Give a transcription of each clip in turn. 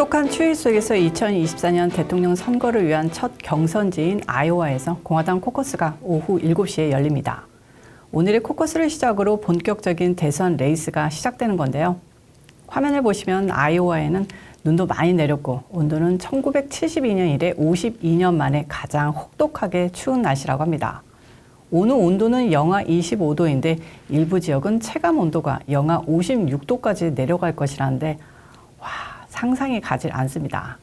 혹독한 추위 속에서 2024년 대통령 선거를 위한 첫 경선지인 아이오와에서 공화당 코커스가 오후 7시에 열립니다. 오늘의 코커스를 시작으로 본격적인 대선 레이스가 시작되는 건데요. 화면을 보시면 아이오와에는 눈도 많이 내렸고 온도는 1972년 이래 52년 만에 가장 혹독하게 추운 날씨라고 합니다. 오늘 온도는 영하 25도인데 일부 지역은 체감 온도가 영하 56도까지 내려갈 것이라는데 상상이 가지 않습니다.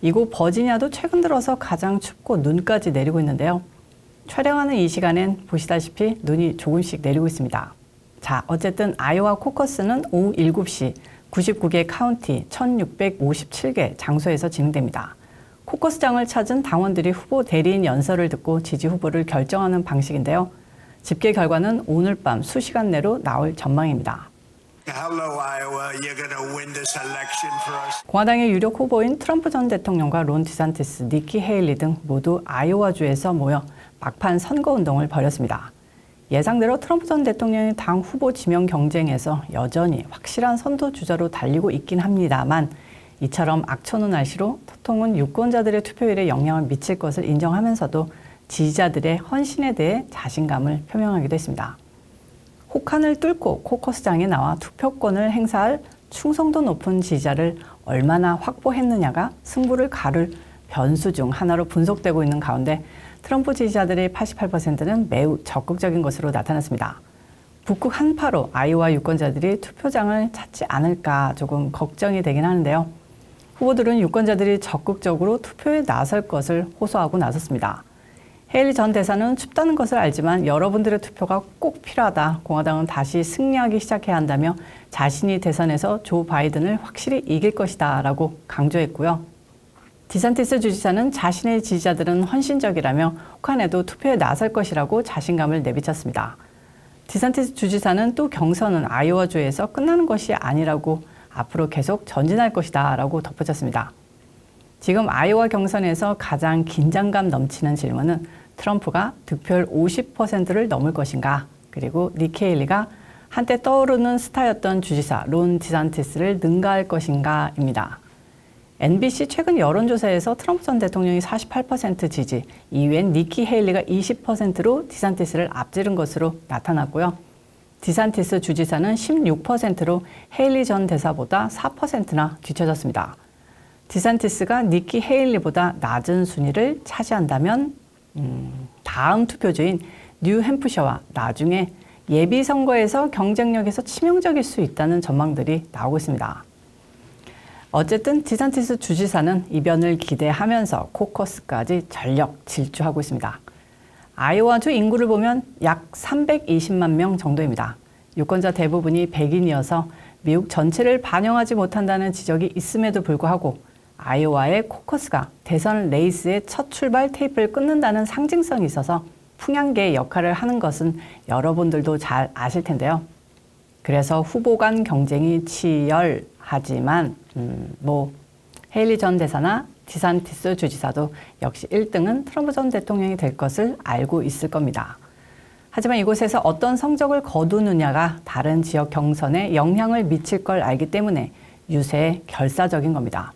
이곳 버지니아도 최근 들어서 가장 춥고 눈까지 내리고 있는데요. 촬영하는 이 시간엔 보시다시피 눈이 조금씩 내리고 있습니다. 자, 어쨌든 아이오와 코커스는 오후 7시 99개 카운티 1657개 장소에서 진행됩니다. 코커스장을 찾은 당원들이 후보 대리인 연설을 듣고 지지 후보를 결정하는 방식인데요. 집계 결과는 오늘 밤 수시간 내로 나올 전망입니다. Hello, Iowa. You're going to win this election for us. 공화당의 유력 후보인 트럼프 전 대통령과 론 디산티스, 니키 헤일리 등 모두 아이오와주에서 모여 막판 선거운동을 벌였습니다. 예상대로 트럼프 전 대통령이 당 후보 지명 경쟁에서 여전히 확실한 선두주자로 달리고 있긴 합니다만 이처럼 악천후 날씨로 토통은 유권자들의 투표율에 영향을 미칠 것을 인정하면서도 지지자들의 헌신에 대해 자신감을 표명하기도 했습니다. 혹한을 뚫고 코커스장에 나와 투표권을 행사할 충성도 높은 지지자를 얼마나 확보했느냐가 승부를 가를 변수 중 하나로 분석되고 있는 가운데 트럼프 지지자들의 88%는 매우 적극적인 것으로 나타났습니다. 북극 한파로 아이오와 유권자들이 투표장을 찾지 않을까 조금 걱정이 되긴 하는데요. 후보들은 유권자들이 적극적으로 투표에 나설 것을 호소하고 나섰습니다. 헤일리 전 대사는 춥다는 것을 알지만 여러분들의 투표가 꼭 필요하다. 공화당은 다시 승리하기 시작해야 한다며 자신이 대선에서 조 바이든을 확실히 이길 것이다 라고 강조했고요. 디산티스 주지사는 자신의 지지자들은 헌신적이라며 혹한에도 투표에 나설 것이라고 자신감을 내비쳤습니다. 디산티스 주지사는 또 경선은 아이오와주에서 끝나는 것이 아니라고 앞으로 계속 전진할 것이다 라고 덧붙였습니다. 지금 아이오와 경선에서 가장 긴장감 넘치는 질문은 트럼프가 득표율 50%를 넘을 것인가, 그리고 니키 헤일리가 한때 떠오르는 스타였던 주지사 론 디산티스를 능가할 것인가입니다. NBC 최근 여론조사에서 트럼프 전 대통령이 48% 지지, 이후엔 니키 헤일리가 20%로 디산티스를 앞지른 것으로 나타났고요. 디산티스 주지사는 16%로 헤일리 전 대사보다 4%나 뒤처졌습니다. 디산티스가 니키 헤일리보다 낮은 순위를 차지한다면 다음 투표주인 뉴햄프셔와 나중에 예비선거에서 경쟁력에서 치명적일 수 있다는 전망들이 나오고 있습니다. 어쨌든 디산티스 주지사는 이변을 기대하면서 코커스까지 전력 질주하고 있습니다. 아이오와주 인구를 보면 약 320만 명 정도입니다. 유권자 대부분이 백인이어서 미국 전체를 반영하지 못한다는 지적이 있음에도 불구하고 아이오와의 코커스가 대선 레이스의 첫 출발 테이프를 끊는다는 상징성이 있어서 풍향계의 역할을 하는 것은 여러분들도 잘 아실 텐데요. 그래서 후보 간 경쟁이 치열하지만 헤일리 전 대사나 디산티스 주지사도 역시 1등은 트럼프 전 대통령이 될 것을 알고 있을 겁니다. 하지만 이곳에서 어떤 성적을 거두느냐가 다른 지역 경선에 영향을 미칠 걸 알기 때문에 유세에 결사적인 겁니다.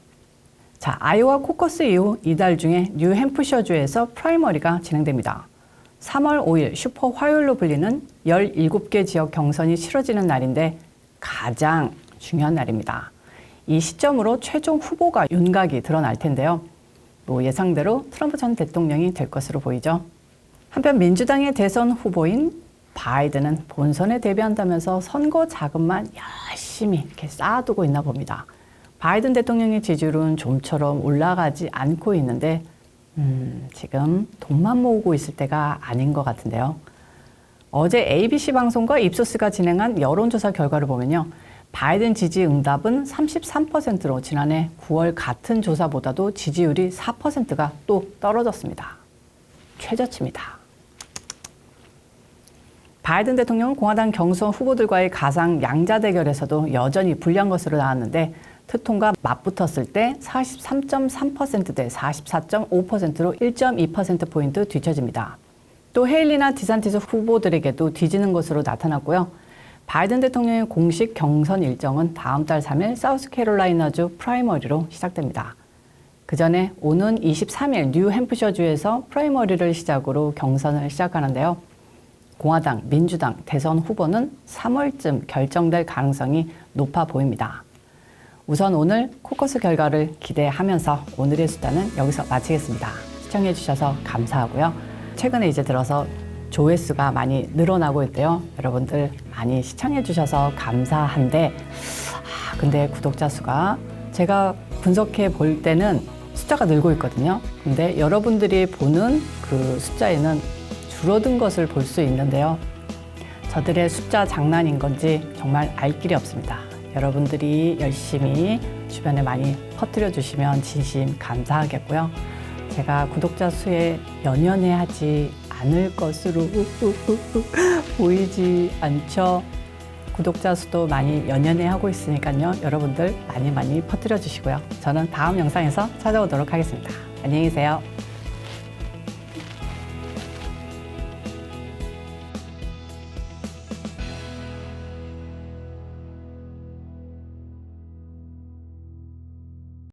자, 아이오와 코커스 이후 이달 중에 뉴햄프셔주에서 프라이머리가 진행됩니다. 3월 5일 슈퍼 화요일로 불리는 17개 지역 경선이 치러지는 날인데 가장 중요한 날입니다. 이 시점으로 최종 후보가 윤곽이 드러날 텐데요. 예상대로 트럼프 전 대통령이 될 것으로 보이죠. 한편 민주당의 대선 후보인 바이든은 본선에 대비한다면서 선거 자금만 열심히 이렇게 쌓아두고 있나 봅니다. 바이든 대통령의 지지율은 좀처럼 올라가지 않고 있는데 지금 돈만 모으고 있을 때가 아닌 것 같은데요. 어제 ABC 방송과 입소스가 진행한 여론조사 결과를 보면요. 바이든 지지 응답은 33%로 지난해 9월 같은 조사보다도 지지율이 4%가 또 떨어졌습니다. 최저치입니다. 바이든 대통령은 공화당 경선 후보들과의 가상 양자 대결에서도 여전히 불리한 것으로 나왔는데 트럼프가 맞붙었을 때 43.3% 대 44.5%로 1.2%포인트 뒤처집니다. 또 헤일리나 디산티스 후보들에게도 뒤지는 것으로 나타났고요. 바이든 대통령의 공식 경선 일정은 다음 달 3일 사우스캐롤라이나주 프라이머리로 시작됩니다. 그 전에 오는 23일 뉴햄프셔주에서 프라이머리를 시작으로 경선을 시작하는데요. 공화당, 민주당 대선 후보는 3월쯤 결정될 가능성이 높아 보입니다. 우선 오늘 코커스 결과를 기대하면서 오늘의 수다는 여기서 마치겠습니다. 시청해주셔서 감사하고요. 최근에 이제 들어서 조회수가 많이 늘어나고 있대요. 여러분들 많이 시청해주셔서 감사한데, 근데 구독자 수가 제가 분석해 볼 때는 숫자가 늘고 있거든요. 근데 여러분들이 보는 그 숫자에는 줄어든 것을 볼 수 있는데요. 저들의 숫자 장난인 건지 정말 알 길이 없습니다. 여러분들이 열심히 주변에 많이 퍼뜨려 주시면 진심 감사하겠고요. 제가 구독자 수에 연연해 하지 않을 것으로 보이지 않죠. 구독자 수도 많이 연연해 하고 있으니까요. 여러분들 많이 퍼뜨려 주시고요. 저는 다음 영상에서 찾아오도록 하겠습니다. 안녕히 계세요.